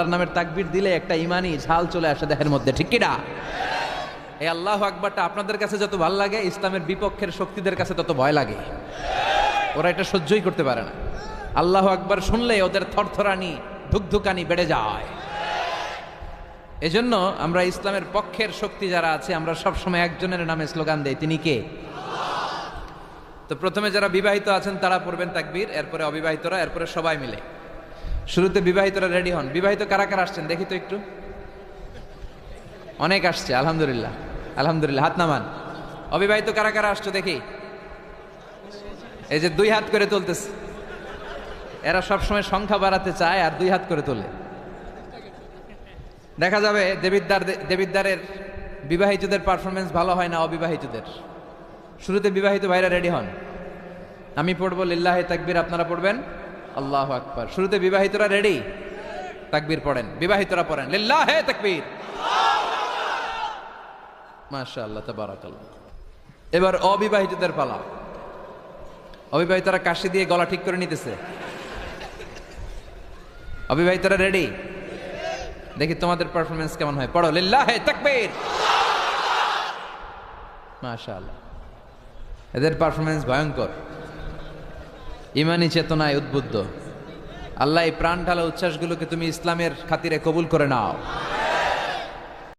আল্লাহর নামের তাকবীর দিলে একটা ইমানি ঝাল চলে আসে দেহের মধ্যে, ঠিক কিনা? এই আল্লাহু আকবারটা আপনাদের কাছে যত ভালো লাগে, ইসলামের বিপক্ষের শক্তিদের কাছে তত ভয় লাগে। ওরা এটা সহ্যই করতে পারে না। আল্লাহু আকবার শুনলে ওদের থরথরানি ধুকধুকানি বেড়ে যায়। এজন্য আমরা ইসলামের পক্ষের শক্তি যারা আছে, আমরা সবসময় একজনের নামে স্লোগান দেই, তিনি কে? তো প্রথমে যারা বিবাহিত আছেন তারা পড়বেন তাকবীর, এরপরে অবিবাহিতরা, এরপরে সবাই মিলে। শুরুতে বিবাহিতরা রেডি হন। বিবাহিত কারা কারা আসছেন দেখি তো একটু। অনেক আসছে, আলহামদুলিল্লাহ আলহামদুলিল্লাহ, হাত নামান। অবিবাহিত কারা কারা আসছো দেখি। এই যে 2 হাত করে তুলতেছে, এরা সবসময় সংখ্যা বাড়াতে চায় আর 2 হাত করে তোলে। দেখা যাবে দেবিদ্বারের বিবাহিতদের পারফরমেন্স ভালো হয় না অবিবাহিতদের। শুরুতে বিবাহিত ভাইরা রেডি হন। আমি পড়বো লিল্লাহে তাকবীর, আপনারা পড়বেন আল্লাহু আকবার। শুরুতে বিবাহিতরা রেডি, তাকবীর পড়েন। বিবাহিতরা পড়েন লিল্লাহে তাকবীর, মাশাআল্লাহ তাবারাকাল্লাহ। এবার অবিবাহিতদের পালা। অবিবাহিতরা কাশি দিয়ে গলা ঠিক করে নিতেছে। অবিবাহিতরা রেডি? দেখি তোমাদের পারফরমেন্স কেমন হয়। পড়ো লিল্লাহে তাকবীর, মাশাআল্লাহ। এদের পারফরমেন্স ভয়ঙ্কর, ইমানি চেতনায় উদ্বুদ্ধ। আল্লাহ এই প্রাণ ঢালা উচ্ছ্বাসগুলোকে তুমি ইসলামের খাতিরে কবুল করে নাও।